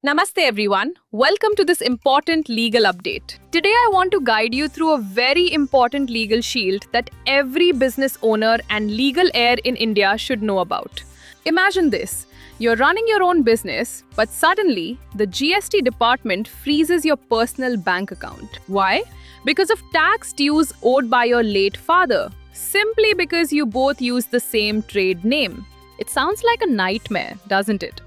Namaste everyone. Welcome to this important legal update. Today I want to guide you through a very important legal shield that every business owner and legal heir in India should know about. Imagine this. You're running your own business, but suddenly the GST department freezes your personal bank account. Why? Because of tax dues owed by your late father, simply because you both use the same trade name. It sounds like a nightmare, doesn't it?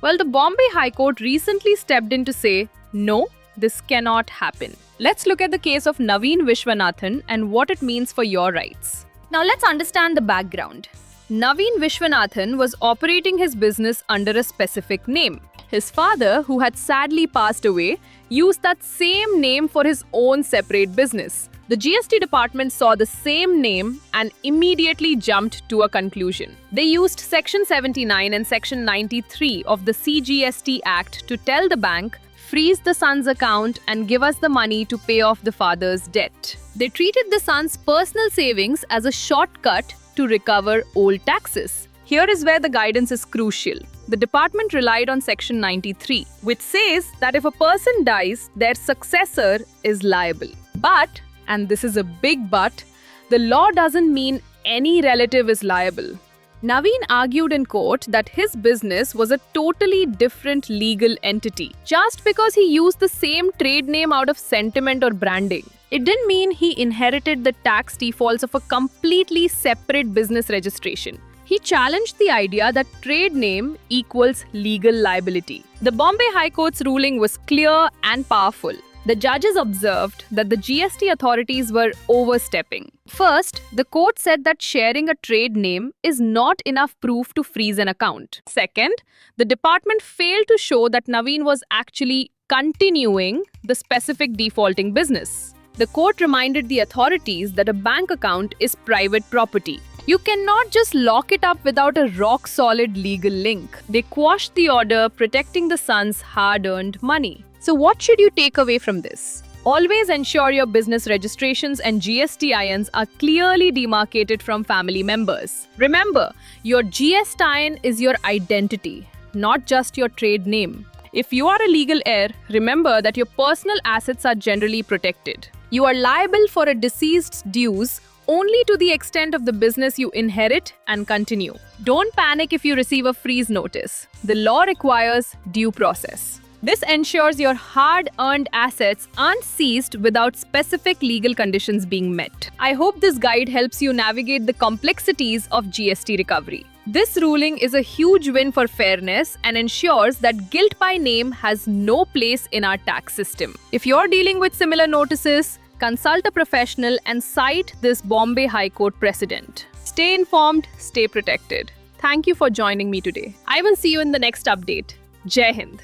Well, the Bombay High Court recently stepped in to say, no, this cannot happen. Let's look at the case of Naveen Vishwanathan and what it means for your rights. Now let's understand the background. Naveen Vishwanathan was operating his business under a specific name. His father, who had sadly passed away, used that same name for his own separate business. The GST department saw the same name and immediately jumped to a conclusion. They used Section 79 and Section 93 of the CGST Act to tell the bank, freeze the son's account and give us the money to pay off the father's debt. They treated the son's personal savings as a shortcut to recover old taxes. Here is where the guidance is crucial. The department relied on Section 93, which says that if a person dies, their successor is liable. But, and this is a big but, the law doesn't mean any relative is liable. Naveen argued in court that his business was a totally different legal entity. Just because he used the same trade name out of sentiment or branding, it didn't mean he inherited the tax defaults of a completely separate business registration. He challenged the idea that trade name equals legal liability. The Bombay High Court's ruling was clear and powerful. The judges observed that the GST authorities were overstepping. First, the court said that sharing a trade name is not enough proof to freeze an account. Second, the department failed to show that Naveen was actually continuing the specific defaulting business. The court reminded the authorities that a bank account is private property. You cannot just lock it up without a rock-solid legal link. They quashed the order, protecting the son's hard-earned money. So what should you take away from this? Always ensure your business registrations and GSTINs are clearly demarcated from family members. Remember, your GSTIN is your identity, not just your trade name. If you are a legal heir, remember that your personal assets are generally protected. You are liable for a deceased's dues only to the extent of the business you inherit and continue. Don't panic if you receive a freeze notice. The law requires due process. This ensures your hard-earned assets aren't seized without specific legal conditions being met. I hope this guide helps you navigate the complexities of GST recovery. This ruling is a huge win for fairness and ensures that guilt by name has no place in our tax system. If you're dealing with similar notices, consult a professional and cite this Bombay High Court precedent. Stay informed, stay protected. Thank you for joining me today. I will see you in the next update. Jai Hind.